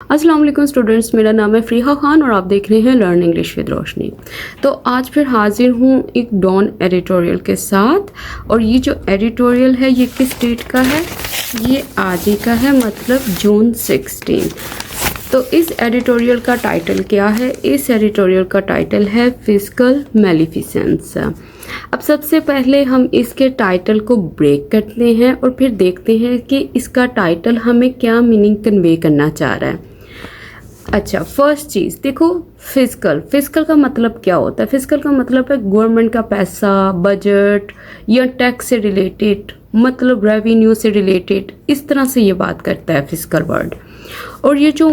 अस्सलाम वालेकुम स्टूडेंट्स, मेरा नाम है फ़रीहा खान और आप देख रहे हैं लर्न इंग्लिश विद रोशनी। तो आज फिर हाजिर हूँ एक डॉन एडिटोरियल के साथ। और ये जो एडिटोरियल है ये किस डेट का है? ये आज ही का है, मतलब जून 16। तो इस एडिटोरियल का टाइटल क्या है? इस एडिटोरियल का टाइटल है फिस्कल मैलिफिसेंस। अब सबसे पहले हम इसके टाइटल को ब्रेक करते हैं और फिर देखते हैं कि इसका टाइटल हमें क्या मीनिंग कन्वे करना चाह रहा है। अच्छा, फर्स्ट चीज़ देखो, फिस्कल का मतलब क्या होता है? फिस्कल का मतलब है गवर्नमेंट का पैसा, बजट या टैक्स से रिलेटेड, मतलब रेवेन्यू से रिलेटेड, इस तरह से ये बात करता है फिस्कल वर्ड। और ये जो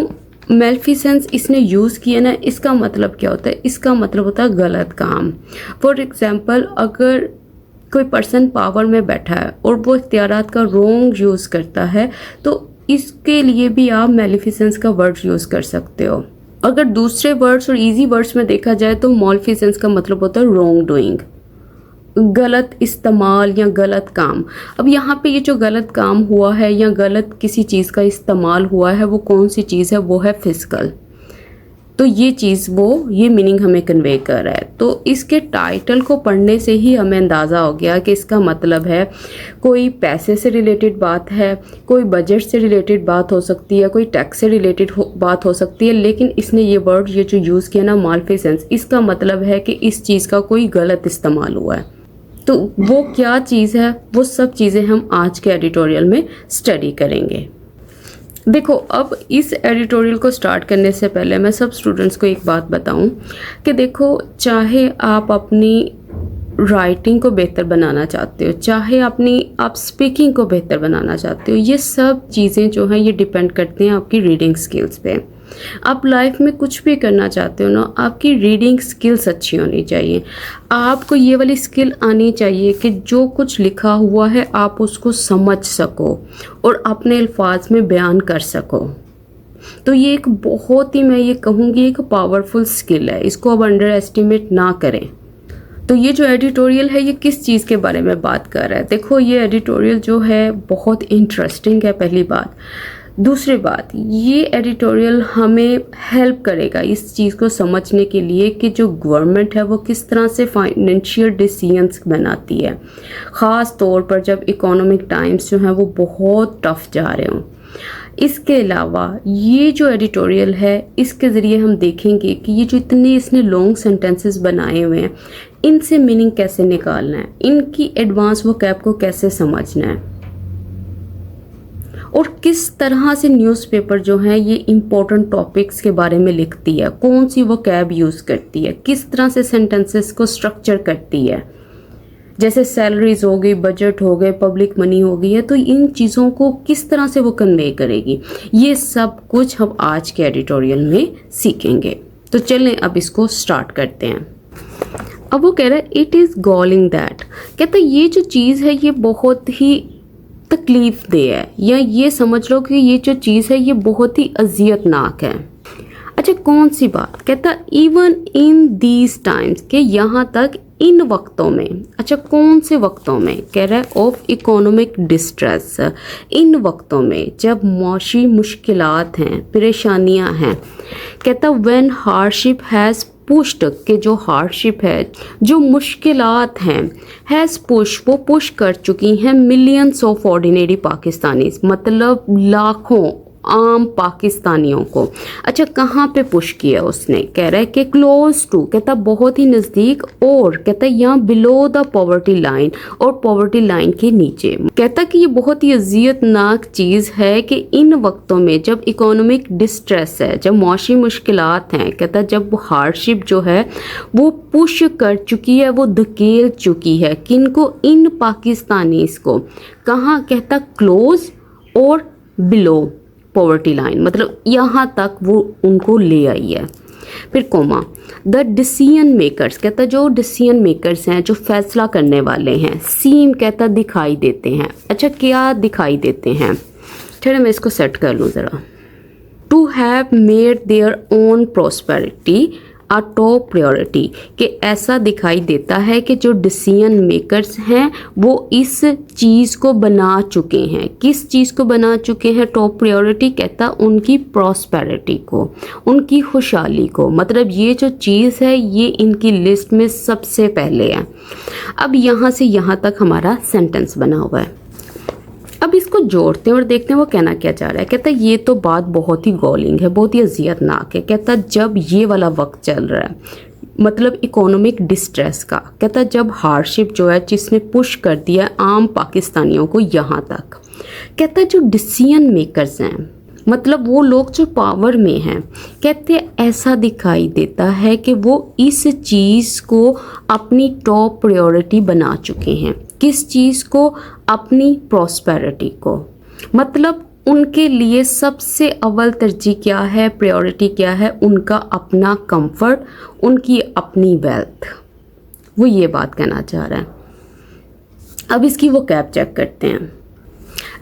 मेलिफिसेंस इसने यूज़ किया ना, इसका मतलब क्या होता है? इसका मतलब होता है गलत काम। फॉर एग्जांपल, अगर कोई पर्सन पावर में बैठा है और वो इख्तियारात का रॉन्ग यूज़ करता है तो इसके लिए भी आप मेलिफिसेंस का वर्ड यूज़ कर सकते हो। अगर दूसरे वर्ड्स और इजी वर्ड्स में देखा जाए तो मेलिफिसेंस का मतलब होता है रॉन्ग डूइंग, गलत इस्तेमाल या गलत काम। अब यहाँ पे ये जो गलत काम हुआ है या गलत किसी चीज़ का इस्तेमाल हुआ है, वो कौन सी चीज़ है? वो है फिस्कल। तो ये चीज़ ये मीनिंग हमें कन्वे कर रहा है। तो इसके टाइटल को पढ़ने से ही हमें अंदाज़ा हो गया कि इसका मतलब है कोई पैसे से रिलेटेड बात है, कोई बजट से रिलेटेड बात हो सकती है, कोई टैक्स से रिलेटेड बात हो सकती है। लेकिन इसने ये वर्ड ये जो यूज़ किया ना, मेलिफिसेंस, इसका मतलब है कि इस चीज़ का कोई गलत इस्तेमाल हुआ है। तो वो क्या चीज़ है, वो सब चीज़ें हम आज के एडिटोरियल में स्टडी करेंगे। देखो, अब इस एडिटोरियल को स्टार्ट करने से पहले मैं सब स्टूडेंट्स को एक बात बताऊं कि देखो, चाहे आप अपनी राइटिंग को बेहतर बनाना चाहते हो, चाहे आप स्पीकिंग को बेहतर बनाना चाहते हो, ये सब चीज़ें जो हैं ये डिपेंड करते हैं आपकी रीडिंग स्किल्स पे। आप लाइफ में कुछ भी करना चाहते हो ना, आपकी रीडिंग स्किल्स अच्छी होनी चाहिए। आपको ये वाली स्किल आनी चाहिए कि जो कुछ लिखा हुआ है आप उसको समझ सको और अपने अल्फाज में बयान कर सको। तो ये एक बहुत ही, मैं ये कहूँगी, एक पावरफुल स्किल है। इसको अब अंडर एस्टिमेट ना करें। तो ये जो एडिटोरियल है ये किस चीज़ के बारे में बात कर रहा है? देखो, ये एडिटोरियल जो है बहुत इंटरेस्टिंग है, पहली बात। दूसरी बात, ये एडिटोरियल हमें हेल्प करेगा इस चीज़ को समझने के लिए कि जो गवर्नमेंट है वो किस तरह से फाइनेंशियल डिसीजंस बनाती है, ख़ास तौर पर जब इकोनॉमिक टाइम्स जो हैं वो बहुत टफ जा रहे हों। इसके अलावा ये जो एडिटोरियल है इसके ज़रिए हम देखेंगे कि ये जो इतने इसने लॉन्ग सेंटेंसेस बनाए हुए हैं, इनसे मीनिंग कैसे निकालना है, इनकी एडवांस वोकैब को कैसे समझना है, और किस तरह से न्यूज़पेपर जो है ये इम्पोर्टेंट टॉपिक्स के बारे में लिखती है, कौन सी वो कैब यूज़ करती है, किस तरह से सेंटेंसेस को स्ट्रक्चर करती है। जैसे सैलरीज हो गई, बजट हो गए, पब्लिक मनी हो गई है, तो इन चीज़ों को किस तरह से वो कन्वे करेगी, ये सब कुछ हम आज के एडिटोरियल में सीखेंगे। तो चलें अब इसको स्टार्ट करते हैं। अब वो कह रहा है इट इज़ गॉलिंग दैट, कहता है ये जो चीज़ है ये बहुत ही तकलीफ दे है, या ये समझ लो कि ये जो चीज़ है ये बहुत ही अजियतनाक है। अच्छा, कौन सी बात? कहता इवन इन दीज टाइम्स, के यहाँ तक इन वक्तों में। अच्छा, कौन से वक्तों में? कह रहा है ऑफ इकोनॉमिक डिस्ट्रेस, इन वक्तों में जब मौशी मुश्किलात हैं, परेशानियाँ हैं। कहता व्हेन हार्डशिप हैज़ पुश्ड, के जो हार्डशिप है, जो मुश्किलात हैं, हैज़ पुश, वो पुश कर चुकी हैं मिलियंस ऑफ ऑर्डिनरी पाकिस्तानीज, मतलब लाखों आम पाकिस्तानियों को। अच्छा, कहाँ पे पुश किया उसने? कह रहा है कि क्लोज टू, कहता बहुत ही नज़दीक, और कहता यहाँ बिलो द पॉवर्टी लाइन, और पॉवर्टी लाइन के नीचे। कहता कि ये बहुत ही अजियतनाक चीज़ है कि इन वक्तों में जब इकोनॉमिक डिस्ट्रेस है, जब मौशी मुश्किलात हैं, कहता जब वो हार्डशिप जो है वो पुश कर चुकी है, वो धकेल चुकी है, किनको? इन पाकिस्तानीज को। कहाँ? कहता क्लोज और बिलो पॉवर्टी लाइन, मतलब यहाँ तक वो उनको ले आई है। फिर कोमा, द डिसीजन मेकर्स, कहता जो डिसीजन मेकर्स हैं, जो फैसला करने वाले हैं, सीम, कहता दिखाई देते हैं। अच्छा, क्या दिखाई देते हैं? चलो मैं इसको सेट कर लूँ ज़रा। To have made their own prosperity, a top priority, कि ऐसा दिखाई देता है कि जो डिसीजन मेकर्स हैं वो इस चीज़ को बना चुके हैं। किस चीज़ को बना चुके हैं टॉप प्रायोरिटी? कहता उनकी प्रॉस्पेरिटी को, उनकी खुशहाली को। मतलब ये जो चीज़ है ये इनकी लिस्ट में सबसे पहले है। अब यहाँ से यहाँ तक हमारा सेंटेंस बना हुआ है। अब इसको जोड़ते हैं और देखते हैं वो कहना क्या चाह रहा है। कहता है ये तो बात बहुत ही गॉलिंग है, बहुत ही अजियतनाक है। कहता जब ये वाला वक्त चल रहा है, मतलब इकोनॉमिक डिस्ट्रेस का। कहता जब हार्डशिप जो है जिसने पुश कर दिया आम पाकिस्तानियों को यहाँ तक। कहता जो डिसीजन मेकर्स हैं, मतलब वो लोग जो पावर में हैं, कहते ऐसा दिखाई देता है कि वो इस चीज़ को अपनी टॉप प्रायोरिटी बना चुके हैं। किस चीज़ को? अपनी प्रॉस्पेरिटी को। मतलब उनके लिए सबसे अव्वल तरजीह क्या है, प्रायोरिटी क्या है? उनका अपना कंफर्ट, उनकी अपनी वेल्थ। वो ये बात कहना चाह रहा है। अब इसकी वो कैप चेक करते हैं।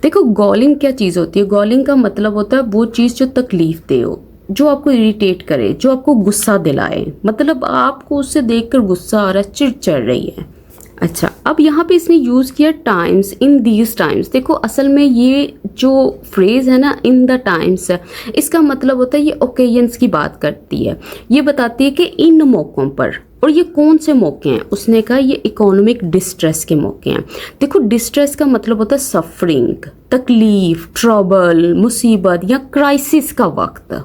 देखो गॉलिंग क्या चीज़ होती है? गॉलिंग का मतलब होता है वो चीज़ जो तकलीफ दे हो, जो आपको इरिटेट करे, जो आपको गुस्सा दिलाए। मतलब आपको उससे देखकर गुस्सा आ रहा है, चिढ़ चढ़ रही है। अच्छा, अब यहाँ पे इसने यूज़ किया टाइम्स, इन दीज टाइम्स। देखो असल में ये जो फ्रेज़ है ना, इन द टाइम्स, इसका मतलब होता है ये ओकेजन्स की बात करती है। ये बताती है कि इन मौक़ों पर। और ये कौन से मौके हैं? उसने कहा ये इकोनॉमिक डिस्ट्रेस के मौके हैं। देखो डिस्ट्रेस का मतलब होता है सफरिंग, तकलीफ, ट्रबल, मुसीबत या क्राइसिस का वक्त।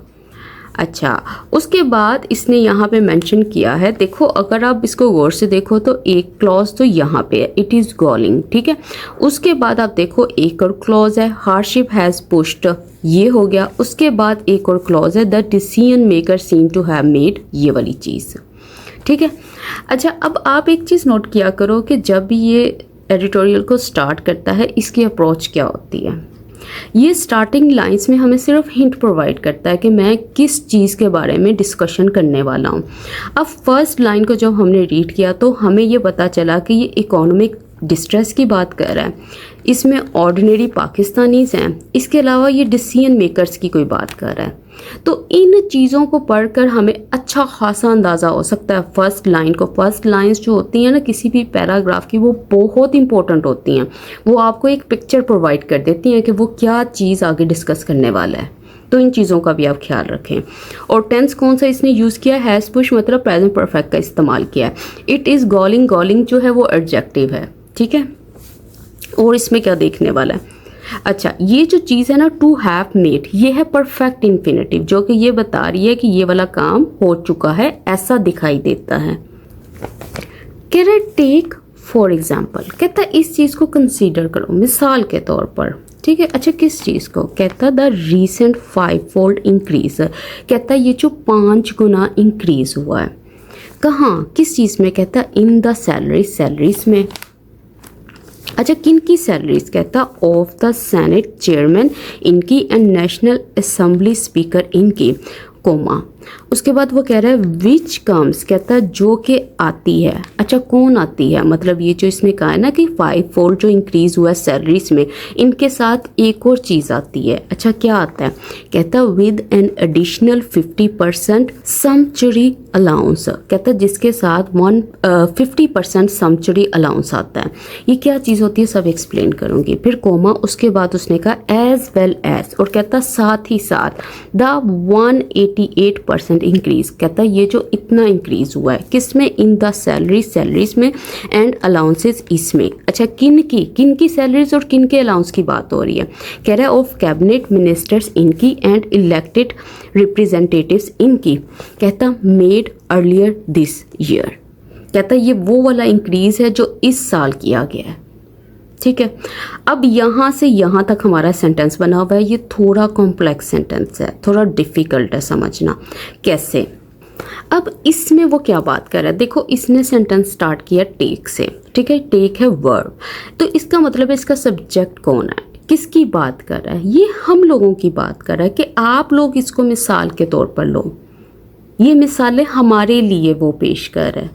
अच्छा, उसके बाद इसने यहाँ पे मेंशन किया है। देखो अगर आप इसको गौर से देखो तो एक क्लॉज तो यहाँ पे है, इट इज़ गॉलिंग, ठीक है। उसके बाद आप देखो एक और क्लॉज है, हार्डशिप हैज़ पुश्ड, ये हो गया। उसके बाद एक और क्लॉज है, the decision maker seem to have made, ये वाली चीज़, ठीक है। अच्छा, अब आप एक चीज़ नोट किया करो कि जब भी ये एडिटोरियल को स्टार्ट करता है इसकी अप्रोच क्या होती है। ये स्टार्टिंग लाइंस में हमें सिर्फ हिंट प्रोवाइड करता है कि मैं किस चीज़ के बारे में डिस्कशन करने वाला हूँ। अब फर्स्ट लाइन को जब हमने रीड किया तो हमें ये पता चला कि ये इकोनॉमिक डिस्ट्रेस की बात कर रहा है, इसमें ऑर्डिनरी पाकिस्तानीज हैं, इसके अलावा ये डिसीजन मेकर्स की कोई बात कर रहा है। तो इन चीज़ों को पढ़कर हमें अच्छा खासा अंदाज़ा हो सकता है फर्स्ट लाइन को। फर्स्ट लाइंस जो होती हैं ना किसी भी पैराग्राफ की, वो बहुत इंपॉर्टेंट होती हैं। वो आपको एक पिक्चर प्रोवाइड कर देती हैं कि वो क्या चीज़ आगे डिस्कस करने वाला है। तो इन चीज़ों का भी आप ख्याल रखें। और टेंस कौन सा इसने यूज़ किया? हैज़ पुश, मतलब प्रेजेंट परफेक्ट का इस्तेमाल किया है। इट इज़ गॉलिंग, गॉलिंग जो है वो एडजेक्टिव है, ठीक है। और इसमें क्या देखने वाला है? अच्छा, ये जो चीज़ है ना टू हैव मेड, ये है परफेक्ट इन्फिनेटिव, जो कि ये बता रही है कि ये वाला काम हो चुका है, ऐसा दिखाई देता है। कह रहे टेक फॉर एग्जाम्पल, कहता है इस चीज़ को कंसीडर करो, मिसाल के तौर पर, ठीक है। अच्छा, किस चीज़ को? कहता द रीसेंट 5-fold इंक्रीज, कहता ये जो 5 गुना इंक्रीज हुआ है। कहाँ, किस चीज़ में? कहता इन द सैलरीज, सैलरीज में। अच्छा, किन की सैलरीज? कहता ऑफ द सेनेट चेयरमैन इनकी एंड नेशनल असेंबली स्पीकर इनकी, कोमा। उसके बाद वो कह रहा है विच कम्स, कहता जो कि आती है। अच्छा, कौन आती है? मतलब ये जो इसमें कहा है ना कि 5-fold जो इंक्रीज हुआ है सैलरीज में, इनके साथ एक और चीज़ आती है। अच्छा, क्या आता है? कहता विद एन एडिशनल 50% समचुरी अलाउंस, कहता जिसके साथ 50% समचुरी अलाउंस आता है। ये क्या चीज़ होती है सब एक्सप्लेन करूँगी। फिर कोमा, उसके बाद उसने कहा एज वेल एज, और कहता साथ ही साथ द 188% इंक्रीज, कहता है ये जो इतना इंक्रीज हुआ है किसमें? इन द सैलरी, सैलरीज में, एंड अलाउंसेस इसमें। अच्छा, किन की सैलरीज और किन के अलाउंस की बात हो रही है? कह रहा है ऑफ कैबिनेट मिनिस्टर्स इनकी एंड इलेक्टेड रिप्रेजेंटेटिव्स इनकी, कहता मेड अर्लियर दिस ईयर, कहता ये वो वाला इंक्रीज है जो इस साल किया गया है, ठीक है। अब यहाँ से यहाँ तक हमारा सेंटेंस बना हुआ है। ये थोड़ा कॉम्प्लेक्स सेंटेंस है, थोड़ा डिफ़िकल्ट है समझना। कैसे? अब इसमें वो क्या बात कर रहा है? देखो इसने सेंटेंस स्टार्ट किया टेक से, ठीक है। टेक है वर्ब, तो इसका मतलब है इसका सब्जेक्ट कौन है, किसकी बात कर रहा है? ये हम लोगों की बात कर रहा है कि आप लोग इसको मिसाल के तौर पर लो। ये मिसालें हमारे लिए वो पेश कर रहा है।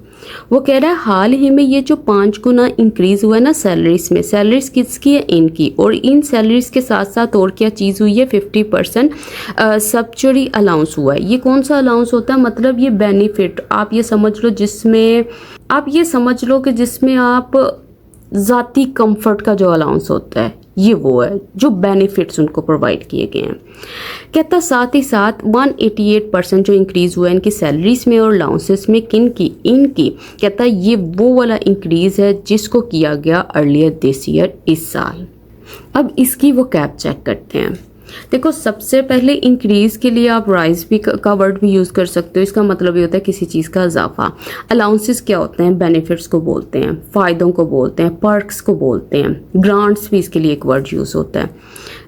वो कह रहा है हाल ही में ये जो 5 गुना इंक्रीज़ हुआ है ना सैलरीज में, सैलरीज किसकी है? इनकी। और इन सैलरीज के साथ साथ और क्या चीज़ हुई है? 50% सब्सिडी अलाउंस हुआ है। ये कौन सा अलाउंस होता है? मतलब ये बेनिफिट आप ये समझ लो कि जिसमें आप ज़ाती कंफर्ट का जो अलाउंस होता है ये वो है जो बेनिफिट्स उनको प्रोवाइड किए गए हैं। कहता साथ ही साथ 188% जो इंक्रीज़ हुआ है इनकी सैलरीज में और अलाउंसेस में, किनकी? इनकी। कहता ये वो वाला इंक्रीज़ है जिसको किया गया अर्लियर दिस ईयर, इस साल। अब इसकी वो कैप चेक करते हैं। देखो सबसे पहले इंक्रीज़ के लिए आप राइज भी का वर्ड भी यूज़ कर सकते हो। इसका मतलब ये होता है किसी चीज़ का इजाफा। अलाउंसेस क्या होते हैं? बेनिफिट्स को बोलते हैं, फ़ायदों को बोलते हैं, पर्क्स को बोलते हैं। ग्रांट्स भी इसके लिए एक वर्ड यूज़ होता है।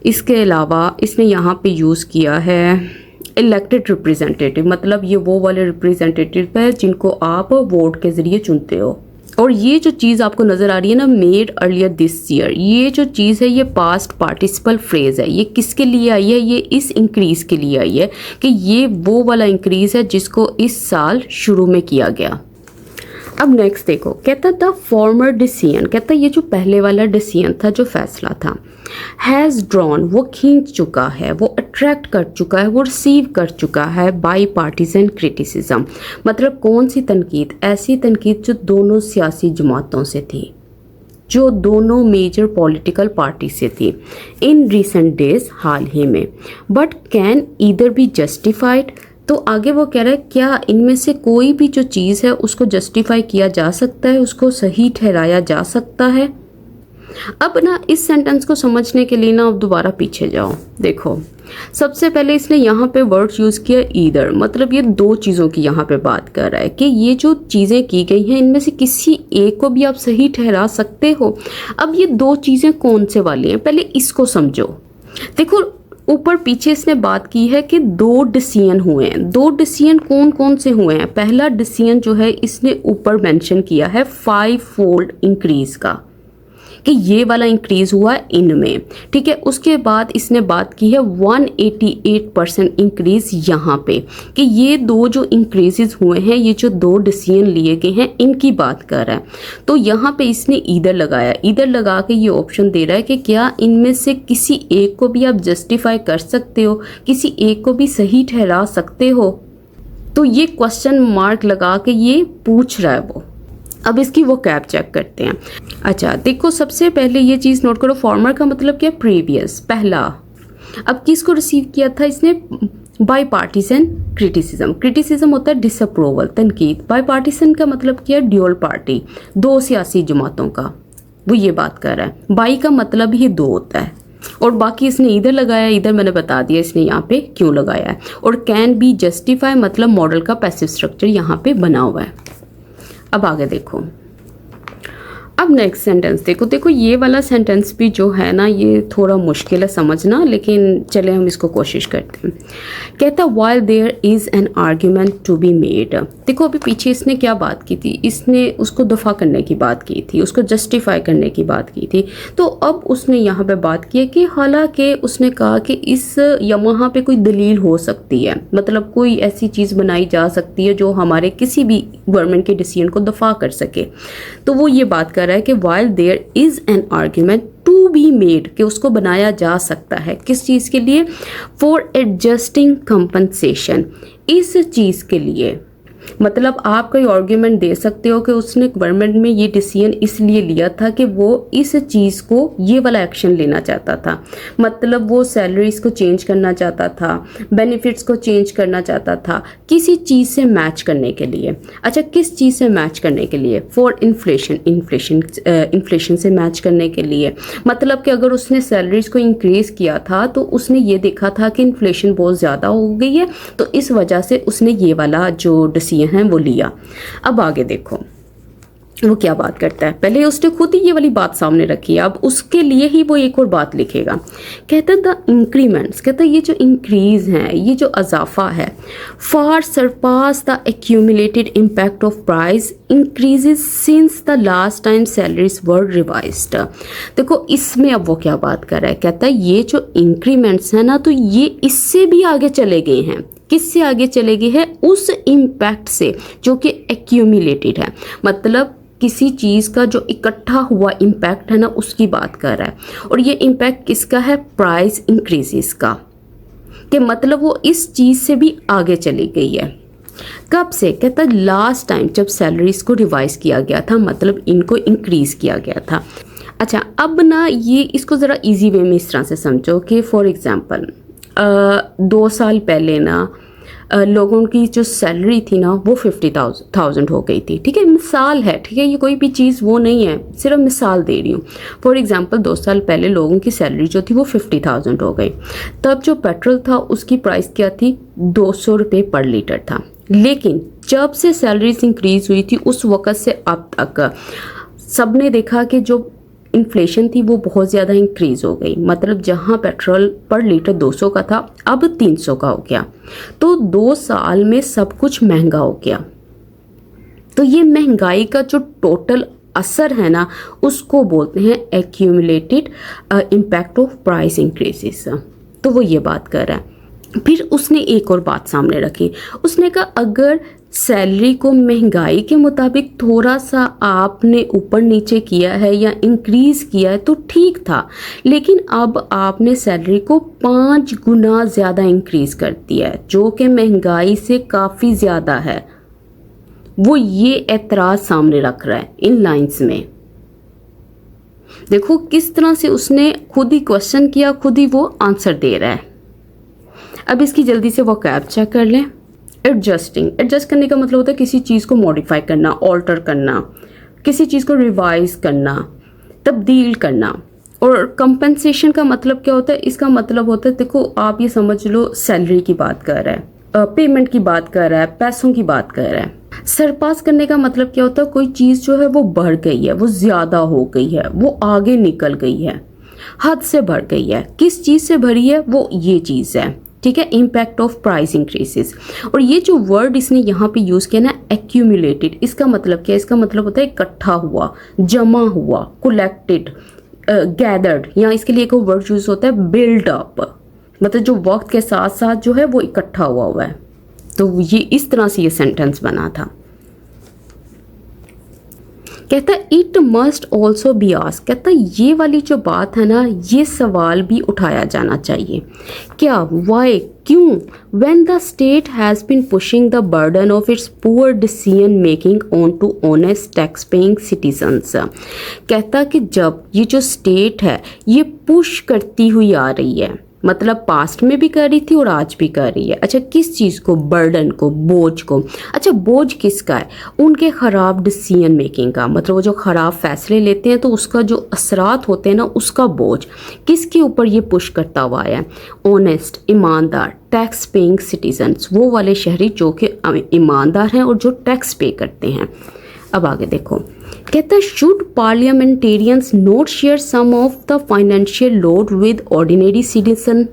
इसके अलावा इसने यहाँ पे यूज़ किया है इलेक्टेड रिप्रेजेंटेटिव, मतलब ये वो वाले रिप्रेजेंटेटिव है जिनको आप वोट के ज़रिए चुनते हो। और ये जो चीज़ आपको नज़र आ रही है ना, मेड अर्लियर दिस ईयर, ये जो चीज़ है ये पास्ट पार्टिसिपल फ्रेज है। ये किसके लिए आई है? ये इस इंक्रीज़ के लिए आई है कि ये वो वाला इंक्रीज़ है जिसको इस साल शुरू में किया गया। अब नेक्स्ट देखो, कहता द फॉर्मर डिसीजन, कहता ये जो पहले वाला डिसीजन था, जो फैसला था, हैज़ ड्रॉन, वो खींच चुका है, वो अट्रैक्ट कर चुका है, वो रिसीव कर चुका है बाई पार्टीजन क्रिटिसिज्म। मतलब कौन सी तनकीद? ऐसी तनकीद जो दोनों सियासी जमातों से थी, जो दोनों मेजर पॉलिटिकल पार्टी से थी इन रिसेंट डेज, हाल ही में। But can either be justified, तो आगे वो कह रहा है क्या इनमें से कोई भी जो चीज़ है उसको जस्टिफाई किया जा सकता है, उसको सही ठहराया जा सकता है। अब ना इस सेंटेंस को समझने के लिए ना आप दोबारा पीछे जाओ। देखो सबसे पहले इसने यहाँ पे वर्ड यूज़ किया ईदर, मतलब ये दो चीज़ों की यहाँ पे बात कर रहा है कि ये जो चीज़ें की गई हैं इनमें से किसी एक को भी आप सही ठहरा सकते हो। अब ये दो चीज़ें कौन से वाली हैं, पहले इसको समझो। देखो ऊपर पीछे इसने बात की है कि 2 डिसीजन हुए हैं। 2 डिसीजन कौन कौन से हुए हैं? पहला डिसीजन जो है इसने ऊपर मेंशन किया है 5-fold इंक्रीज का, कि ये वाला इंक्रीज हुआ इनमें, ठीक है। उसके बाद इसने बात की है 188% इंक्रीज यहाँ पे, कि ये दो जो इंक्रीजेस हुए हैं, ये जो 2 डिसीजन लिए गए हैं इनकी बात कर रहा है। तो यहाँ पे इसने ईदर लगाया, ईदर लगा के ये ऑप्शन दे रहा है कि क्या इनमें से किसी एक को भी आप जस्टिफाई कर सकते हो, किसी एक को भी सही ठहरा सकते हो। तो ये क्वेश्चन मार्क लगा के ये पूछ रहा है वो। अब इसकी वो कैप चेक करते हैं। अच्छा देखो सबसे पहले ये चीज़ नोट करो, फॉर्मर का मतलब क्या? प्रीवियस, पहला। अब किसको रिसीव किया था इसने? By partisan criticism. क्रिटिसिज्म होता है डिसअप्रूवल, तनकीद। बाई पार्टीजन का मतलब क्या है? ड्यूअल पार्टी, 2 सियासी जमातों का, वो ये बात कर रहा है। बाई का मतलब ही 2 होता है। और बाकी इसने इधर लगाया, इधर मैंने बता दिया इसने यहाँ पे क्यों लगाया है। और कैन बी जस्टिफाई मतलब मॉडल का पैसिव स्ट्रक्चर यहाँ पे बना हुआ है। अब आगे देखो, अब नेक्स्ट सेंटेंस देखो। देखो ये वाला सेंटेंस भी जो है ना ये थोड़ा मुश्किल है समझना, लेकिन चले हम इसको कोशिश करते हैं। कहता while there is an argument to be made. देखो अभी पीछे इसने क्या बात की थी? इसने उसको दफ़ा करने की बात की थी, उसको जस्टिफाई करने की बात की थी। तो अब उसने यहाँ पे बात की है कि हालांकि उसने कहा कि इस या वहाँ पे कोई दलील हो सकती है, मतलब कोई ऐसी चीज़ बनाई जा सकती है जो हमारे किसी भी गवर्नमेंट के डिसीजन को दफ़ा कर सके। तो वो ये बात कर रहा है कि while there is an argument to be made, कि उसको बनाया जा सकता है, किस चीज़ के लिए? for adjusting compensation, इस चीज़ के लिए। मतलब आप कोई आर्ग्यूमेंट दे सकते हो कि उसने गवर्नमेंट में ये डिसीजन इसलिए लिया था कि वो इस चीज़ को ये वाला एक्शन लेना चाहता था, मतलब वो सैलरीज को चेंज करना चाहता था, बेनिफिट्स को चेंज करना चाहता था, किसी चीज़ से मैच करने के लिए। अच्छा किस चीज़ से मैच करने के लिए? फॉर इन्फ्लेशन से मैच करने के लिए। मतलब कि अगर उसने सैलरीज को इंक्रीज़ किया था तो उसने ये देखा था कि इन्फ्लेशन बहुत ज़्यादा हो गई है, तो इस वजह से उसने ये वाला जो डिसीजन हैं वो लिया। अब आगे देखो वो क्या बात करता है। पहले उसने खुद ही ये वाली बात सामने रखी है, अब उसके लिए ही वो एक और बात लिखेगा। कहता द इंक्रीमेंट्स, कहता ये जो इंक्रीज है, ये जो अजाफा है, far surpass the accumulated impact of price increases since the last time salaries were revised. देखो इसमें अब वो क्या बात कर रहा है? कहता है ये जो इंक्रीमेंट्स है ना, तो ये इससे भी आगे चले गए हैं। किससे आगे चले गई है? उस इम्पैक्ट से जो कि एक्यूमुलेटेड है, मतलब किसी चीज़ का जो इकट्ठा हुआ इम्पैक्ट है ना, उसकी बात कर रहा है। और ये इम्पैक्ट किसका है? प्राइस इंक्रीजेस का, कि मतलब वो इस चीज़ से भी आगे चली गई है। कब से? कहता है लास्ट टाइम जब सैलरीज को रिवाइज किया गया था, मतलब इनको इंक्रीज किया गया था। अच्छा, अब ना ये इसको ज़रा इजी वे में इस तरह से समझो कि फॉर एग्जांपल 2 साल पहले ना लोगों की जो सैलरी थी ना वो 50,000 हो गई थी। ठीक है, मिसाल है, ठीक है, ये कोई भी चीज़ वो नहीं है, सिर्फ मिसाल दे रही हूँ। फॉर एग्जांपल 2 साल पहले लोगों की सैलरी जो थी वो 50,000 हो गई। तब जो पेट्रोल था उसकी प्राइस क्या थी? 200 रुपये पर लीटर था। लेकिन जब से सैलरीज इंक्रीज हुई थी उस वक़्त से अब तक सबने देखा कि जो इन्फ्लेशन थी वो बहुत ज़्यादा इंक्रीज हो गई। मतलब जहाँ पेट्रोल पर लीटर 200 का था अब 300 का हो गया। तो 2 साल में सब कुछ महंगा हो गया। तो ये महंगाई का जो टोटल असर है ना, उसको बोलते हैं accumulated impact of price increases. तो वो ये बात कर रहा है। फिर उसने एक और बात सामने रखी, उसने कहा अगर सैलरी को महंगाई के मुताबिक थोड़ा सा आपने ऊपर नीचे किया है या इंक्रीज़ किया है तो ठीक था, लेकिन अब आपने सैलरी को 5 गुना ज़्यादा इंक्रीज़ कर दिया है जो कि महंगाई से काफ़ी ज़्यादा है। वो ये एतराज़ सामने रख रहा है इन लाइंस में। देखो किस तरह से उसने खुद ही क्वेश्चन किया, खुद ही वो आंसर दे रहा है। अब इसकी जल्दी से वोकैब चेक कर लें। एडजस्टिंग, एडजस्ट करने का मतलब होता है किसी चीज़ को मॉडिफाई करना, ऑल्टर करना, किसी चीज़ को रिवाइज करना, तब्दील करना। और कंपनसेशन का मतलब क्या होता है? इसका मतलब होता है, देखो आप ये समझ लो सैलरी की बात कर रहा है, पेमेंट की बात कर रहा है, पैसों की बात कर रहा है। सरपास करने का मतलब क्या होता है? कोई चीज़ जो है वो बढ़ गई है, वो ज़्यादा हो गई है, वो आगे निकल गई है, हद से बढ़ गई है। किस चीज़ से भरी है? वो ये चीज़ है। ठीक है, इम्पैक्ट ऑफ प्राइस इंक्रीजेस। और ये जो वर्ड इसने यहाँ पे यूज़ किया ना एक्यूमुलेटेड, इसका मतलब क्या है? इसका मतलब होता है इकट्ठा हुआ, जमा हुआ, कलेक्टेड, गैदर्ड। या इसके लिए एक वर्ड यूज़ होता है बिल्ड अप, मतलब जो वक्त के साथ साथ जो है वो इकट्ठा हुआ है। तो ये इस तरह से ये सेंटेंस बना था। कहता है it must also be asked, कहता है ये वाली जो बात है ना, ये सवाल भी उठाया जाना चाहिए। क्या? वाई, क्यों? When the state has been pushing the burden of its poor decision making on to honest tax paying citizens. कहता कि जब ये जो स्टेट है ये पुश करती हुई आ रही है, मतलब पास्ट में भी कर रही थी और आज भी कर रही है। अच्छा, किस चीज़ को? बर्डन को, बोझ को। अच्छा, बोझ किसका है? उनके ख़राब डिसीजन मेकिंग का, मतलब वो जो ख़राब फैसले लेते हैं तो उसका जो असरात होते हैं ना, उसका बोझ किसके ऊपर ये पुश करता हुआ है? ऑनेस्ट, ईमानदार, टैक्स पेइंग सिटीजन्स, वो वाले शहरी जो कि ईमानदार हैं और जो टैक्स पे करते हैं। अब आगे देखो, कहता है should parliamentarians not share some of the financial load with ordinary citizen.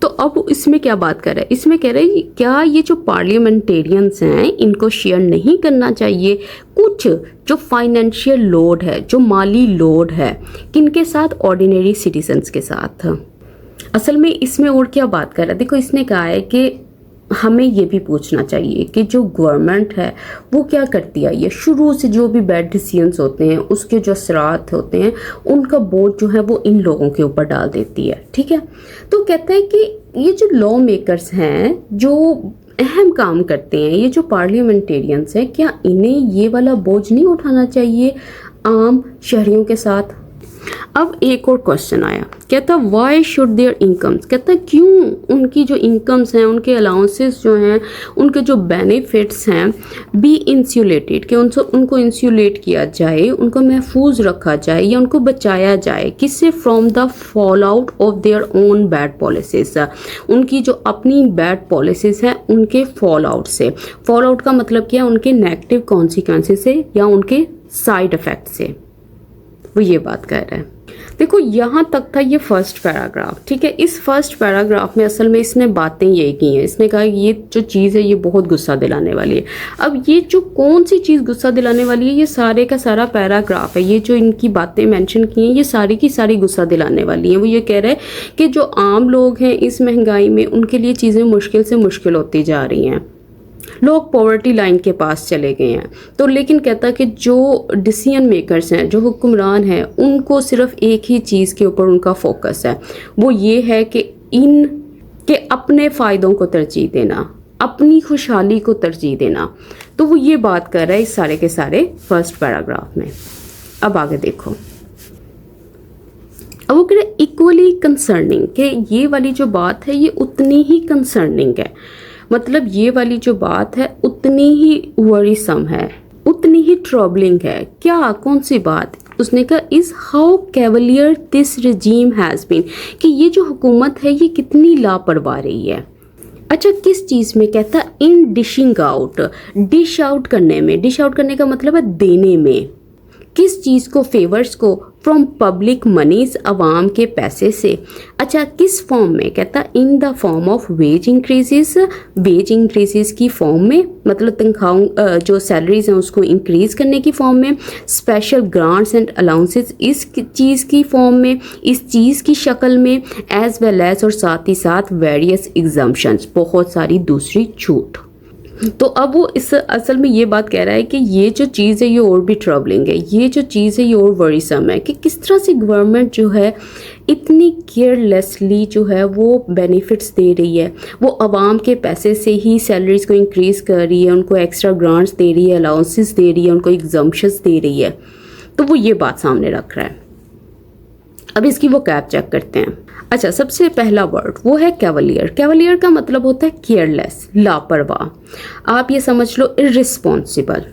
तो अब इसमें क्या बात कर रहा है? इसमें कह रहा है क्या ये जो पार्लियामेंटेरियंस हैं इनको शेयर नहीं करना चाहिए कुछ जो फाइनेंशियल लोड है, जो माली लोड है, किनके साथ? ऑर्डिनरी सिटीजन्स के साथ। असल में इसमें और क्या बात कर रहा है? देखो इसने कहा है कि हमें ये भी पूछना चाहिए कि जो गवर्नमेंट है वो क्या करती है, ये शुरू से जो भी बैड डिसीजंस होते हैं उसके जो असरात होते हैं उनका बोझ जो है वो इन लोगों के ऊपर डाल देती है। ठीक है, तो कहता है कि ये जो लॉ मेकर्स हैं जो अहम काम करते हैं, ये जो पार्लियामेंटेरियंस हैं, क्या इन्हें ये वाला बोझ नहीं उठाना चाहिए आम शहरियों के साथ? अब एक और क्वेश्चन आया, कहता वाई शुड देयर इनकम्स, कहता क्यों उनकी जो इनकम्स हैं, उनके अलाउंसेस जो हैं, उनके जो बेनिफिट्स हैं, बी इंसुलेटेड, कि उनको इंसुलेट किया जाए, उनको महफूज रखा जाए या उनको बचाया जाए। किससे? From the fall out of their own bad policies, उनकी जो अपनी बैड पॉलिसीज हैं उनके फॉल आउट से। फॉल आउट का मतलब क्या है? उनके नेगेटिव कॉन्सिक्वेंसेस से या उनके साइड इफेक्ट से, वो ये बात कर रहा है। देखो यहाँ तक था ये फर्स्ट पैराग्राफ, ठीक है। इस फर्स्ट पैराग्राफ में असल में इसने बातें ये की हैं, इसने कहा ये जो चीज़ है ये बहुत गुस्सा दिलाने वाली है। अब ये जो कौन सी चीज़ गुस्सा दिलाने वाली है, ये सारे का सारा पैराग्राफ है, ये जो इनकी बातें मेंशन की हैं ये सारी की सारी गुस्सा दिलाने वाली हैं। वो ये कह रहे हैं कि जो आम लोग हैं इस महंगाई में, उनके लिए चीज़ें मुश्किल से मुश्किल होती जा रही हैं, लोग पॉवर्टी लाइन के पास चले गए हैं। तो लेकिन कहता कि जो डिसीजन मेकर्स हैं, जो हुक्मरान हैं, उनको सिर्फ एक ही चीज़ के ऊपर उनका फोकस है, वो ये है कि इनके अपने फ़ायदों को तरजीह देना, अपनी खुशहाली को तरजीह देना। तो वो ये बात कर रहा है इस सारे के सारे फर्स्ट पैराग्राफ में। अब आगे देखो, अब वो कह रहे इक्वली कंसर्निंग, कि ये वाली जो बात है ये उतनी ही कंसर्निंग है, मतलब ये वाली जो बात है उतनी ही वरीसम है, उतनी ही ट्रबलिंग है। क्या, कौन सी बात? उसने कहा is how cavalier this regime has been, कि ये जो हुकूमत है ये कितनी लापरवाह रही है। अच्छा, किस चीज़ में? कहता इन डिशिंग आउट, डिश आउट करने में, डिश आउट करने का मतलब है देने में। किस चीज़ को? फेवर्स को, फ्रॉम पब्लिक मनीज, अवाम के पैसे से। अच्छा, किस फॉर्म में? कहता in the form of wage increases, wage increases की फॉर्म में, मतलब तनख्वाहों जो सैलरीज हैं उसको इंक्रीज करने की फॉर्म में, स्पेशल ग्रांट्स एंड अलाउंसेस इस चीज़ की फॉर्म में, इस चीज़ की शक्ल में, एज वेल एज, और साथ ही साथ वेरियस एग्जम्पशंस, बहुत सारी दूसरी छूट। तो अब वो इस असल में ये बात कह रहा है कि ये जो चीज़ है ये और भी ट्रबलिंग है, ये जो चीज़ है ये और वरीसम है, कि किस तरह से गवर्नमेंट जो है इतनी केयरलेसली जो है वो बेनिफिट्स दे रही है, वो आवाम के पैसे से ही सैलरीज को इंक्रीज़ कर रही है, उनको एक्स्ट्रा ग्रांट्स दे रही है, अलाउंसेस दे रही है, उनको एग्जम्पशंस दे रही है। तो वो ये बात सामने रख रहा है। अब इसकी वो कैप चेक करते हैं। अच्छा, सबसे पहला वर्ड वो है कैवलियर। कैवलियर का मतलब होता है केयरलेस, लापरवाह। आप ये समझ लो irresponsible.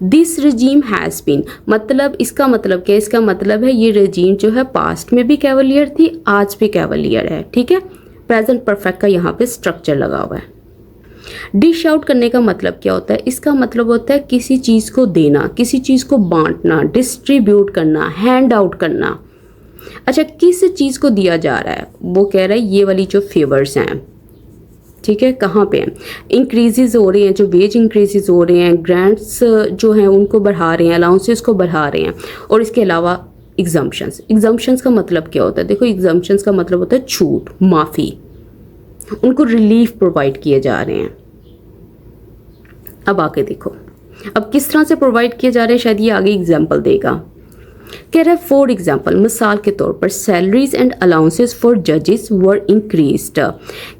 This regime has been, मतलब इसका मतलब क्या? इसका मतलब है ये रजीम जो है पास्ट में भी कैवलियर थी, आज भी कैवलियर है, ठीक है। प्रेजेंट परफेक्ट का यहाँ पे स्ट्रक्चर लगा हुआ है। डिश आउट करने का मतलब क्या होता है? इसका मतलब होता है किसी चीज़ को देना, किसी चीज़ को बांटना, डिस्ट्रीब्यूट करना, हैंड आउट करना। अच्छा, किस चीज़ को दिया जा रहा है? वो कह रहा है ये वाली जो फेवर्स हैं, ठीक है, कहाँ पे हैं? इंक्रीजेज हो रहे हैं, जो वेज इंक्रीजेज हो रहे हैं, ग्रांट्स जो हैं उनको बढ़ा रहे हैं, अलाउंसेस को बढ़ा रहे हैं, और इसके अलावा एग्जम्पशंस। एग्जम्पशंस का मतलब क्या होता है? देखो, एग्जम्पशंस का मतलब होता है छूट, माफ़ी, उनको रिलीफ प्रोवाइड किए जा रहे हैं। अब आगे देखो, अब किस तरह से प्रोवाइड किए जा रहे हैं, शायद ये आगे एग्जाम्पल देगा। कह रहा है फॉर एग्जाम्पल, मिसाल के तौर पर, सैलरीज एंड अलाउंसेस फॉर जजेस वर इंक्रीज्ड।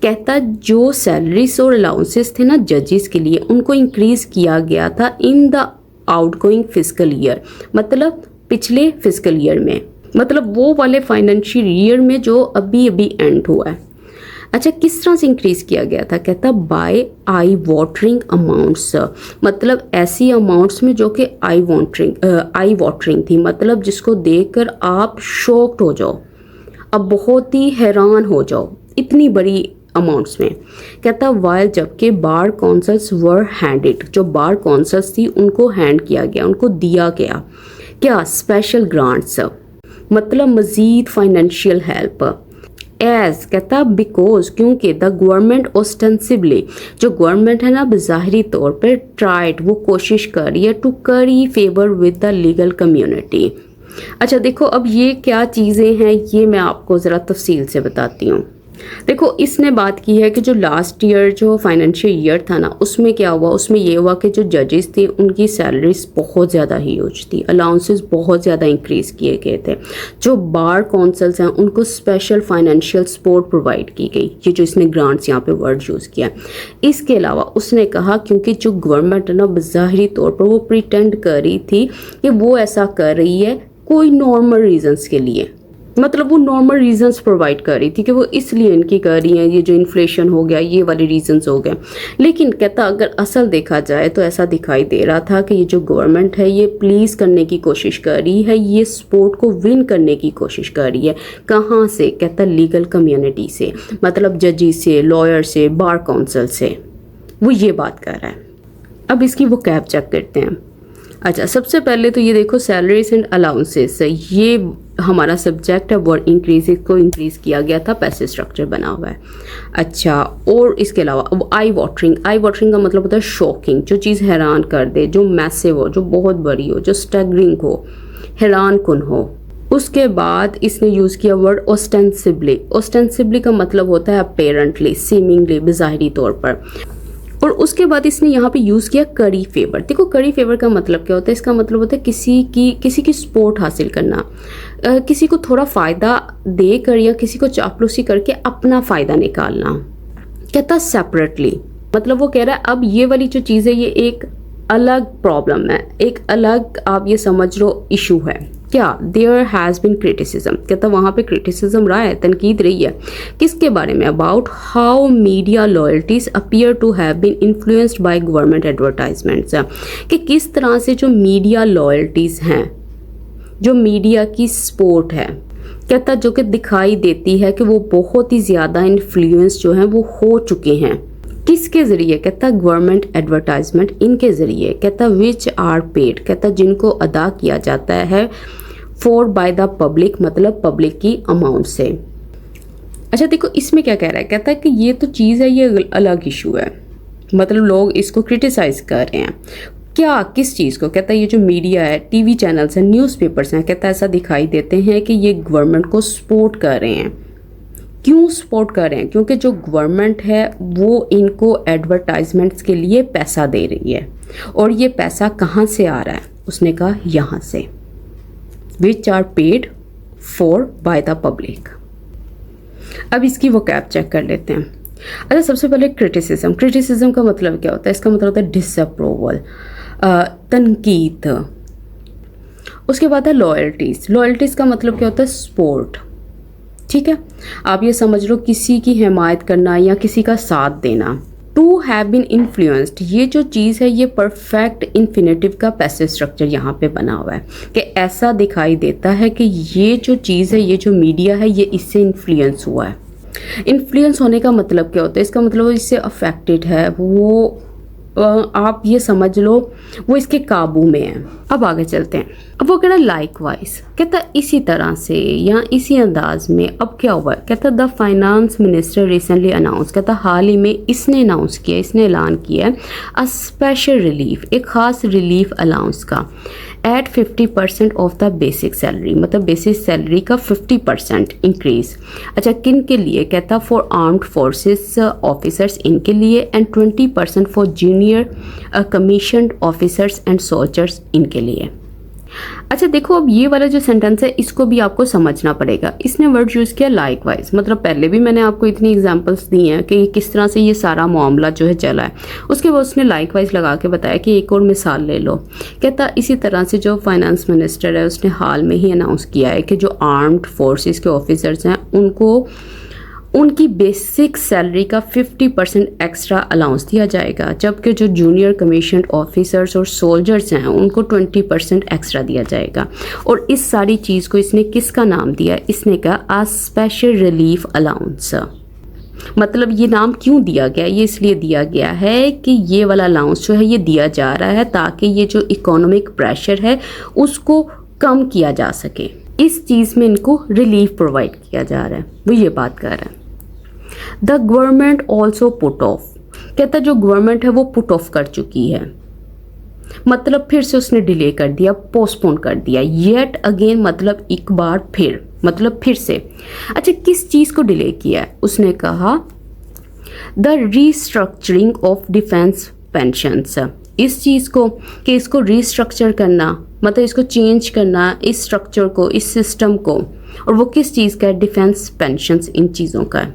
कहता जो सैलरीज और अलाउंसेस थे ना जजेस के लिए, उनको इंक्रीज किया गया था in the outgoing physical year, मतलब पिछले फिजिकल ईयर में, मतलब वो वाले फाइनेंशियल ईयर में जो अभी अभी एंड हुआ है। अच्छा, किस तरह से इंक्रीज किया गया था? कहता बाय आई वाटरिंग अमाउंट्स, मतलब ऐसी अमाउंट्स में जो कि आई वाटरिंग थी, मतलब जिसको देखकर आप शॉक्ड हो जाओ, अब बहुत ही हैरान हो जाओ, इतनी बड़ी अमाउंट्स में। कहता वाइल, जबकि बार काउंसिल्स वर हैंडेड, जो बार काउंसिल्स थी उनको हैंड किया गया, उनको दिया गया क्या? स्पेशल ग्रांट्स, मतलब मज़ीद फाइनेंशियल हेल्प। एज, कहता बिकॉज, क्योंकि द गवर्नमेंट ऑस्टेंसिबली, जो गवर्नमेंट है ना बज़ाहिरी तौर पर ट्राइड, वो कोशिश कर रही है टू करी favour with the legal community. अच्छा देखो, अब ये क्या चीज़ें हैं ये मैं आपको ज़रा तफसील से बताती हूँ। देखो, इसने बात की है कि जो लास्ट ईयर जो फाइनेंशियल ईयर था ना, उसमें क्या हुआ? उसमें ये हुआ कि जो जजेस थे उनकी सैलरीज बहुत ज़्यादा ह्यूज थी, अलाउंसेस बहुत ज़्यादा इंक्रीज़ किए गए थे। जो बार काउंसिल्स हैं उनको स्पेशल फाइनेंशियल सपोर्ट प्रोवाइड की गई, ये जो इसने ग्रांट्स यहाँ पे वर्ड यूज़ किया। इसके अलावा उसने कहा क्योंकि जो गवर्नमेंट है ना बज़ाहिरी तौर पर वो प्रिटेंड कर रही थी कि वो ऐसा कर रही है कोई नॉर्मल रीजंस के लिए, मतलब वो नॉर्मल रीजंस प्रोवाइड कर रही थी कि वो इसलिए इनकी कर रही हैं, ये जो इन्फ्लेशन हो गया ये वाले रीजंस हो गए। लेकिन कहता अगर असल देखा जाए तो ऐसा दिखाई दे रहा था कि ये जो गवर्नमेंट है ये प्लीज़ करने की कोशिश कर रही है, ये सपोर्ट को विन करने की कोशिश कर रही है। कहाँ से? कहता लीगल कम्युनिटी से, मतलब जजेस से, लॉयर से, बार काउंसिल से, वो ये बात कर रहा है। अब इसकी वो कैप चेक करते हैं। अच्छा, सबसे पहले तो ये देखो सैलरीज एंड अलाउंसेस, ये हमारा सब्जेक्ट है वर्ड इंक्रीज को इंक्रीज किया गया था, पैसिव स्ट्रक्चर बना हुआ है। अच्छा, और इसके अलावा आई वाटरिंग, आई वाटरिंग का मतलब होता है शॉकिंग, जो चीज़ हैरान कर दे, जो मैसिव हो, जो बहुत बड़ी हो, जो स्टैगरिंग हो, हैरान कुन हो। उसके बाद इसने यूज़ किया वर्ड ऑस्टेंसिबली। ऑस्टेंसिबली का मतलब होता है अपेरेंटली, सीमिंगली, बज़ाहिरी तौर पर। और उसके बाद इसने यहाँ पे यूज़ किया करी फेवर। देखो करी फेवर का मतलब क्या होता है, इसका मतलब होता है किसी की सपोर्ट हासिल करना, किसी को थोड़ा फ़ायदा देकर या किसी को चापलूसी करके अपना फ़ायदा निकालना। कहता सेपरेटली, मतलब वो कह रहा है अब ये वाली जो चीज़ है ये एक अलग प्रॉब्लम है, एक अलग आप ये समझ लो इशू है। क्या देयर हैज़ बिन क्रिटिसिज्म, कहता वहाँ पे क्रिटिसिज्म रहा है, तनकीद रही है। किसके बारे में? About how media loyalties appear to have been influenced by government advertisements, कि किस तरह से जो मीडिया लॉयल्टीज़ हैं, जो मीडिया की सपोर्ट है, कहता जो कि दिखाई देती है कि वो बहुत ही ज़्यादा इन्फ्लुएंस जो हैं वो हो चुके हैं। किसके ज़रिए? कहता गवर्नमेंट एडवर्टाइजमेंट, इनके ज़रिए। कहता विच आर पेड, कहता जिनको अदा किया जाता है फॉर बाय द पब्लिक, मतलब पब्लिक की अमाउंट से। अच्छा देखो इसमें क्या कह रहा है, कहता है कि ये तो चीज़ है, ये अलग इशू है, मतलब लोग इसको क्रिटिसाइज कर रहे हैं। क्या, किस चीज़ को? कहता है ये जो मीडिया है, टीवी चैनल्स हैं, न्यूज़पेपर्स हैं, कहता ऐसा दिखाई देते हैं कि ये गवर्नमेंट को सपोर्ट कर रहे हैं। क्यों सपोर्ट कर रहे हैं? क्योंकि जो गवर्नमेंट है वो इनको एडवर्टाइजमेंट्स के लिए पैसा दे रही है, और ये पैसा कहाँ से आ रहा है? उसने कहा यहाँ से, which are paid for by the public. अब इसकी वोकैब चेक कर लेते हैं। अच्छा सबसे पहले क्रिटिसिज्म। क्रिटिसिज्म का मतलब क्या होता है? इसका मतलब होता है डिसअप्रूवल, तनकीद। उसके बाद है लॉयल्टीज़। लॉयल्टीज़ का मतलब क्या होता है? सपोर्ट। ठीक है, आप ये समझ लो किसी की हिमायत करना या किसी का साथ देना। टू हैव बीन इन्फ्लुएंस्ड, ये जो चीज़ है ये परफेक्ट इन्फिनेटिव का पैसिव स्ट्रक्चर यहाँ पे बना हुआ है कि ऐसा दिखाई देता है कि ये जो चीज़ है, ये जो मीडिया है, ये इससे इन्फ्लुएंस हुआ है। इन्फ्लुएंस होने का मतलब क्या होता है? इसका मतलब इससे अफेक्टेड है, वो आप ये समझ लो वो इसके काबू में है। अब आगे चलते हैं। अब वो कह रहा है लाइकवाइज, कहता इसी तरह से या इसी अंदाज में। अब क्या हुआ? कहता the finance minister recently announce, कहता हाल ही में इसने अनाउंस किया, इसने ऐलान किया है अ स्पेशल रिलीफ, एक ख़ास रिलीफ अलाउंस का, at 50% of the basic salary, मतलब बेसिक सैलरी का 50% इंक्रीज। अच्छा किन के लिए? कहता फॉर आर्म्ड फोर्सेस ऑफिसर्स, इनके लिए, and 20% for junior commissioned officers and soldiers, इनके लिए। अच्छा देखो अब ये वाला जो सेंटेंस है इसको भी आपको समझना पड़ेगा। इसने वर्ड यूज़ किया लाइकवाइज, मतलब पहले भी मैंने आपको इतनी एग्जांपल्स दी हैं कि किस तरह से ये सारा मामला जो है चला है। उसके बाद उसने लाइकवाइज लगा के बताया कि एक और मिसाल ले लो। कहता इसी तरह से जो फाइनेंस मिनिस्टर है उसने हाल में ही अनाउंस किया है कि जो आर्म्ड फोर्सेस के ऑफिसर्स हैं उनको उनकी बेसिक सैलरी का 50% एक्स्ट्रा अलाउंस दिया जाएगा, जबकि जो जूनियर कमीशन्ड ऑफिसर्स और सोल्जर्स हैं उनको 20% एक्स्ट्रा दिया जाएगा। और इस सारी चीज़ को इसने किसका नाम दिया? इसने कहा आ स्पेशल रिलीफ अलाउंस। मतलब ये नाम क्यों दिया गया? ये इसलिए दिया गया है कि ये वाला अलाउंस जो है ये दिया जा रहा है ताकि ये जो इकोनॉमिक प्रेशर है उसको कम किया जा सके। इस चीज़ में इनको रिलीफ प्रोवाइड किया जा रहा है, वो ये बात कर रहा है। The government also put off, कहता जो गवर्नमेंट है वो पुट ऑफ कर चुकी है, मतलब फिर से उसने डिले कर दिया, पोस्टपोन कर दिया। येट अगेन मतलब एक बार फिर, मतलब फिर से। अच्छा किस चीज़ को डिले किया है? उसने कहा the restructuring of defence pensions, इस चीज़ को कि इसको रीस्ट्रक्चर करना, मतलब इसको चेंज करना, इस स्ट्रक्चर को, इस सिस्टम को। और वो किस चीज़ का है? डिफेंस पेंशन्स, इन चीज़ों का है,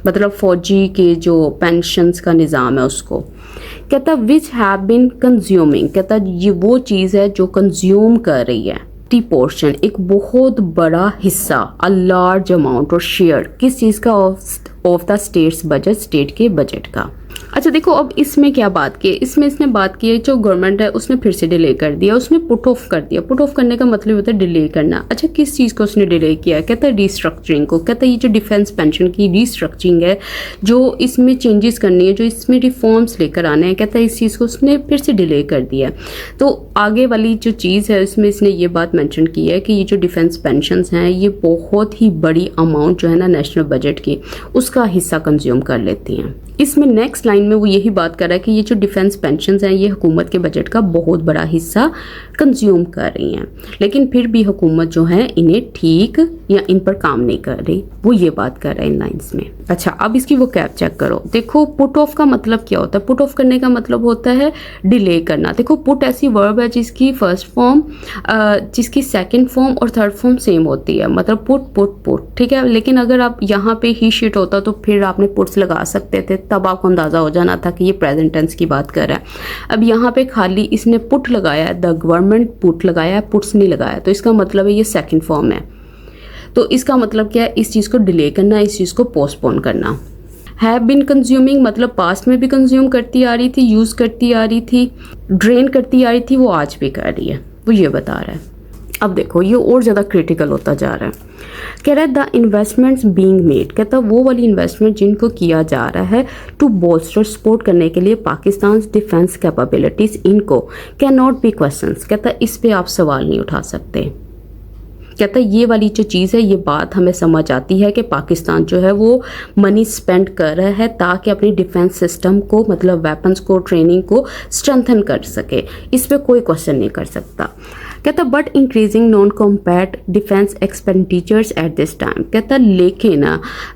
मतलब फौजी के जो पेंशन्स का निज़ाम है उसको। कहता विच हैव बीन कंज्यूमिंग, कहता ये वो चीज़ है जो कंज्यूम कर रही है, टी पोर्शन, एक बहुत बड़ा हिस्सा, अ लार्ज अमाउंट और शेयर, किस चीज़ का? Of the states budget, state के बजट का। अच्छा देखो, अब इसमें क्या बात की है, इसमें इसने बात की है जो गवर्नमेंट है उसने फिर से डिले कर दिया, उसने पुट ऑफ कर दिया। पुट ऑफ करने का मतलब होता है डिले करना। अच्छा किस चीज़ को उसने डिले किया? कहता है रीस्ट्रक्चरिंग को। कहता है ये जो डिफेंस पेंशन की रीस्ट्रक्चरिंग है, जो इसमें चेंजेस करनी है, जो इसमें रिफॉर्म्स लेकर आने हैं, कहता है इस चीज़ को उसने फिर से डिले कर दिया। तो आगे वाली जो चीज़ है इसमें इसने ये बात मैंशन की है कि ये जो डिफेंस पेंशन हैं ये बहुत ही बड़ी अमाउंट जो है ना नेशनल बजट की, उसका हिस्सा कंज्यूम कर लेती हैं। इसमें नेक्स्ट लाइन में वो यही बात कर रहा है कि ये जो डिफेंस पेंशन्स हैं ये हुकूमत के बजट का बहुत बड़ा हिस्सा कंज्यूम कर रही हैं, लेकिन फिर भी हुकूमत जो है इन्हें ठीक या इन पर काम नहीं कर रही, वो ये बात कर रहा है इन लाइन्स में। अच्छा अब इसकी वो कैप चेक करो। देखो पुट ऑफ का मतलब क्या होता है? पुट ऑफ करने का मतलब होता है डिले करना। देखो पुट ऐसी वर्ब है जिसकी फर्स्ट फॉर्म, जिसकी सेकेंड फॉर्म और थर्ड फॉर्म सेम होती है, मतलब पुट पुट पुट, ठीक है। लेकिन अगर आप यहाँ पे ही शीट होता तो फिर आपने पुट्स लगा सकते थे, तब आपको अंदाज़ा हो जाना था कि ये प्रेजेंट टेंस की बात कर रहा है। अब यहाँ पे खाली इसने पुट लगाया है, द गवर्नमेंट पुट लगाया है, पुट्स नहीं लगाया, तो इसका मतलब है ये सेकंड फॉर्म है। तो इसका मतलब क्या है? इस चीज़ को डिले करना, इस चीज़ को पोस्टपोन करना। हैव बिन कंज्यूमिंग मतलब पास्ट में भी कंज्यूम करती आ रही थी, यूज़ करती आ रही थी, ड्रेन करती आ रही थी, वो आज भी कर रही है, वो ये बता रहा है। अब देखो ये और ज़्यादा क्रिटिकल होता जा रहा है। कह रहा है द इन्वेस्टमेंट्स बीइंग मेड, कहता है वो वाली इन्वेस्टमेंट जिनको किया जा रहा है टू बोल्स्टर, सपोर्ट करने के लिए पाकिस्तान डिफेंस कैपेबिलिटीज, इनको कैन नॉट बी क्वेश्चंस, कहता है इस पे आप सवाल नहीं उठा सकते। कहता है ये वाली जो चीज़ है, ये बात हमें समझ आती है कि पाकिस्तान जो है वो मनी स्पेंड कर रहा है ताकि अपनी डिफेंस सिस्टम को, मतलब वेपन्स को, ट्रेनिंग को स्ट्रेंथन कर सके, इस पर कोई क्वेश्चन नहीं कर सकता। कहता but increasing non combat defence expenditures at this time, कहता लेकिन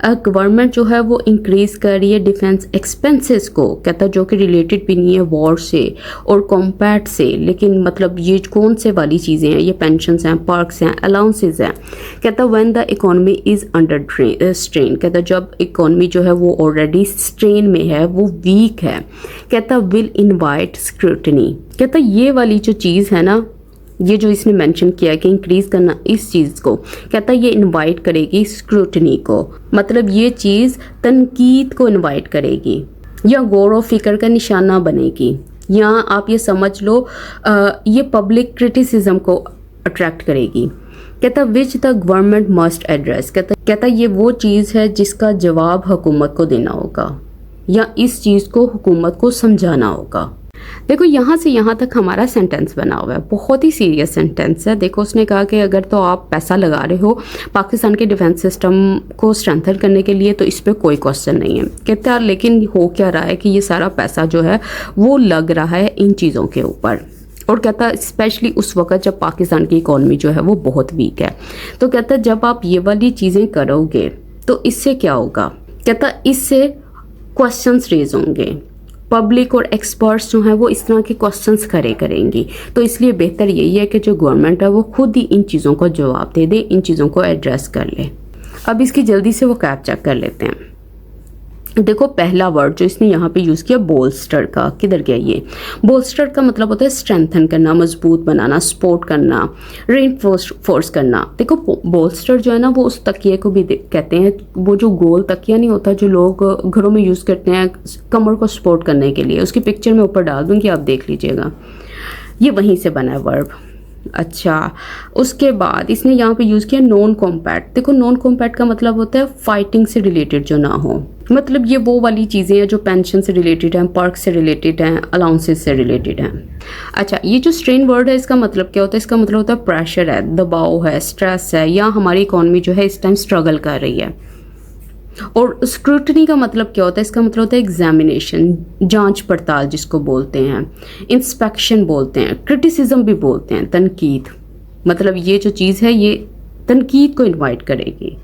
गवर्नमेंट जो है वो इंक्रीज कर रही है डिफेंस एक्सपेंसेस को, कहता जो कि रिलेटेड भी नहीं है वॉर से और कॉम्पैट से, लेकिन मतलब ये कौन से वाली चीज़ें हैं, ये पेंशन्स हैं, पर्क्स हैं, अलाउंसेस हैं। कहता when the economy is under strain, कहता जब इकोनॉमी जो है वो ऑलरेडी स्ट्रेन में है, वो वीक है, कहता विल इनवाइट स्क्रूटनी, कहता ये वाली जो चीज़ है ना, ये जो इसने मेंशन किया कि इंक्रीज करना इस चीज़ को, कहता ये इनवाइट करेगी स्क्रूटनी को, मतलब ये चीज़ तनकीद को इनवाइट करेगी या गौर व फिक्र का निशाना बनेगी, या आप ये समझ लो ये पब्लिक क्रिटिसिज्म को अट्रैक्ट करेगी। कहता which the government must address, कहता ये वो चीज़ है जिसका जवाब हुकूमत को देना होगा या इस चीज़ को हुकूमत को समझाना होगा। देखो यहाँ से यहाँ तक हमारा सेंटेंस बना हुआ है, बहुत ही सीरियस सेंटेंस है। देखो उसने कहा कि अगर तो आप पैसा लगा रहे हो पाकिस्तान के डिफेंस सिस्टम को स्ट्रेंथन करने के लिए तो इस पर कोई क्वेश्चन नहीं है। कहते हैं लेकिन हो क्या रहा है कि ये सारा पैसा जो है वो लग रहा है इन चीज़ों के ऊपर, और कहता है स्पेशली उस वक्त जब पाकिस्तान की इकॉनमी जो है वो बहुत वीक है। तो कहता है जब आप ये वाली चीज़ें करोगे तो इससे क्या होगा? कहता इससे क्वेश्चंस रेज होंगे, पब्लिक और एक्सपर्ट्स जो हैं वो इस तरह के क्वेश्चंस करेंगी, तो इसलिए बेहतर यही है कि जो गवर्नमेंट है वो खुद ही इन चीज़ों को जवाब दे दे, इन चीज़ों को एड्रेस कर ले। अब इसकी जल्दी से वो कैप चेक कर लेते हैं। देखो पहला वर्ड जो इसने यहाँ पे यूज़ किया बोल्स्टर का, किधर गया ये? बोल्स्टर का मतलब होता है स्ट्रेंथन करना, मजबूत बनाना, सपोर्ट करना, रेनफोर्स करना। देखो बोल्स्टर जो है ना वो उस तकिए को भी कहते हैं, वो जो गोल तकिया नहीं होता जो लोग घरों में यूज़ करते हैं कमर को सपोर्ट करने के लिए, उसकी पिक्चर मैं ऊपर डाल दूँगी, आप देख लीजिएगा, ये वहीं से बना है वर्ब। अच्छा उसके बाद इसने यहाँ पे यूज़ किया नॉन कॉम्पैट। देखो नॉन कॉम्पैट का मतलब होता है फाइटिंग से रिलेटेड जो ना हो, मतलब ये वो वाली चीज़ें हैं जो पेंशन से रिलेटेड हैं, पर्क से रिलेटेड हैं, अलाउंसेस से रिलेटेड हैं। अच्छा ये जो स्ट्रेन वर्ड है इसका मतलब क्या होता है? इसका मतलब होता है प्रेशर है, दबाव है, स्ट्रेस है, या हमारी इकॉनमी जो है इस टाइम स्ट्रगल कर रही है। और स्क्रूटनी का मतलब क्या होता है? इसका मतलब होता है एग्जामिनेशन, जांच पड़ताल जिसको बोलते हैं, इंस्पेक्शन बोलते हैं, क्रिटिसिज्म भी बोलते हैं, तनकीद, मतलब ये जो चीज़ है ये तनकीद को इनवाइट करेगी।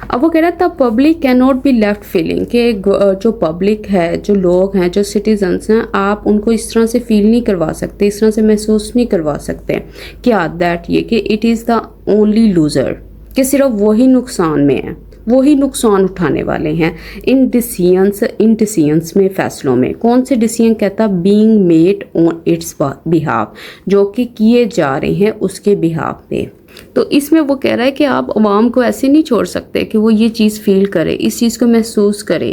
अब वो कह रहा था public can not be left feeling, कि जो पब्लिक है, जो लोग हैं, जो सिटीजन्स हैं, आप उनको इस तरह से फील नहीं करवा सकते, इस तरह से महसूस नहीं करवा सकते क्या दैट ये कि it is the only loser, कि सिर्फ वही नुकसान में है, वही नुकसान उठाने वाले हैं इन डिसीजंस में, फैसलों में। कौन से डिसीजन? कहता being made on it's behalf, जो कि किए जा रहे हैं उसके बिहाफ पे। तो इसमें वो कह रहा है कि आप अवाम को ऐसे नहीं छोड़ सकते कि वो ये चीज़ फील करे, इस चीज़ को महसूस करे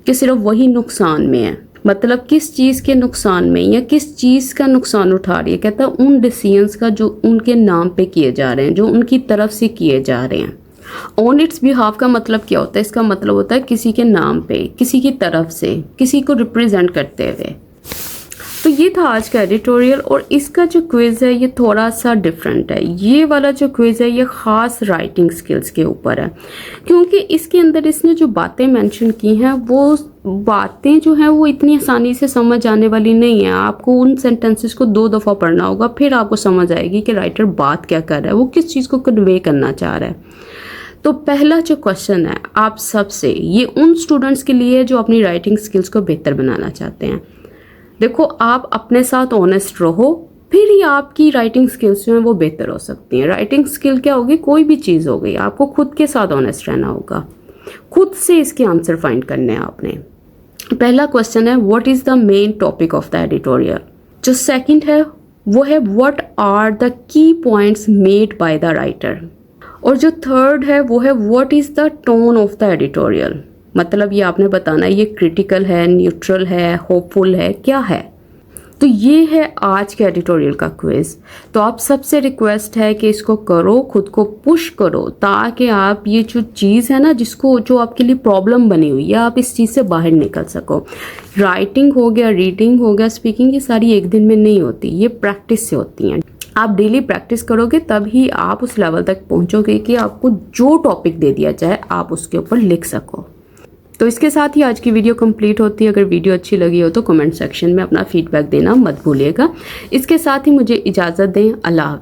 कि सिर्फ वही नुकसान में है, मतलब किस चीज़ के नुकसान में या किस चीज़ का नुकसान उठा रही है। कहता है उन डिसीजंस का जो उनके नाम पे किए जा रहे हैं, जो उनकी तरफ से किए जा रहे हैं। ऑन इट्स बिहाफ का मतलब क्या होता है? इसका मतलब होता है किसी के नाम पे, किसी की तरफ से, किसी को रिप्रेजेंट करते हुए। तो ये था आज का एडिटोरियल और इसका जो क्विज़ है ये थोड़ा सा डिफरेंट है। ये वाला जो क्विज़ है ये ख़ास राइटिंग स्किल्स के ऊपर है, क्योंकि इसके अंदर इसने जो बातें मेंशन की हैं वो बातें जो हैं वो इतनी आसानी से समझ आने वाली नहीं है। आपको उन सेंटेंसेस को 2 दफ़ा पढ़ना होगा, फिर आपको समझ आएगी कि राइटर बात क्या कर रहा है, वो किस चीज़ को कन्वे करना चाह रहा है। तो पहला जो क्वेश्चन है आप सबसे, ये उन स्टूडेंट्स के लिए जो अपनी राइटिंग स्किल्स को बेहतर बनाना चाहते हैं। देखो, आप अपने साथ ऑनेस्ट रहो, फिर ही आपकी राइटिंग स्किल्स जो हैं वो बेहतर हो सकती हैं। राइटिंग स्किल क्या होगी? कोई भी चीज़ हो गई, आपको खुद के साथ ऑनेस्ट रहना होगा, खुद से इसके आंसर फाइंड करने हैं आपने। पहला क्वेश्चन है what is the main topic of the editorial. जो सेकंड है वो है what are the key points made by the writer. और जो थर्ड है वो है what is the tone of the editorial. मतलब ये आपने बताना है ये क्रिटिकल है, न्यूट्रल है, होपफुल है, क्या है। तो ये है आज के एडिटोरियल का क्विज़। तो आप सबसे रिक्वेस्ट है कि इसको करो, खुद को पुश करो, ताकि आप ये जो चीज़ है ना जो आपके लिए प्रॉब्लम बनी हुई है, आप इस चीज़ से बाहर निकल सको। राइटिंग हो गया, रीडिंग हो गया, स्पीकिंग, ये सारी एक दिन में नहीं होती, ये प्रैक्टिस से होती हैं। आप डेली प्रैक्टिस करोगे तभी आप उस लेवल तक पहुंचोगे कि आपको जो टॉपिक दे दिया जाए आप उसके ऊपर लिख सको। तो इसके साथ ही आज की वीडियो कंप्लीट होती है। अगर वीडियो अच्छी लगी हो तो कमेंट सेक्शन में अपना फीडबैक देना मत भूलिएगा। इसके साथ ही मुझे इजाज़त दें। अल्लाह।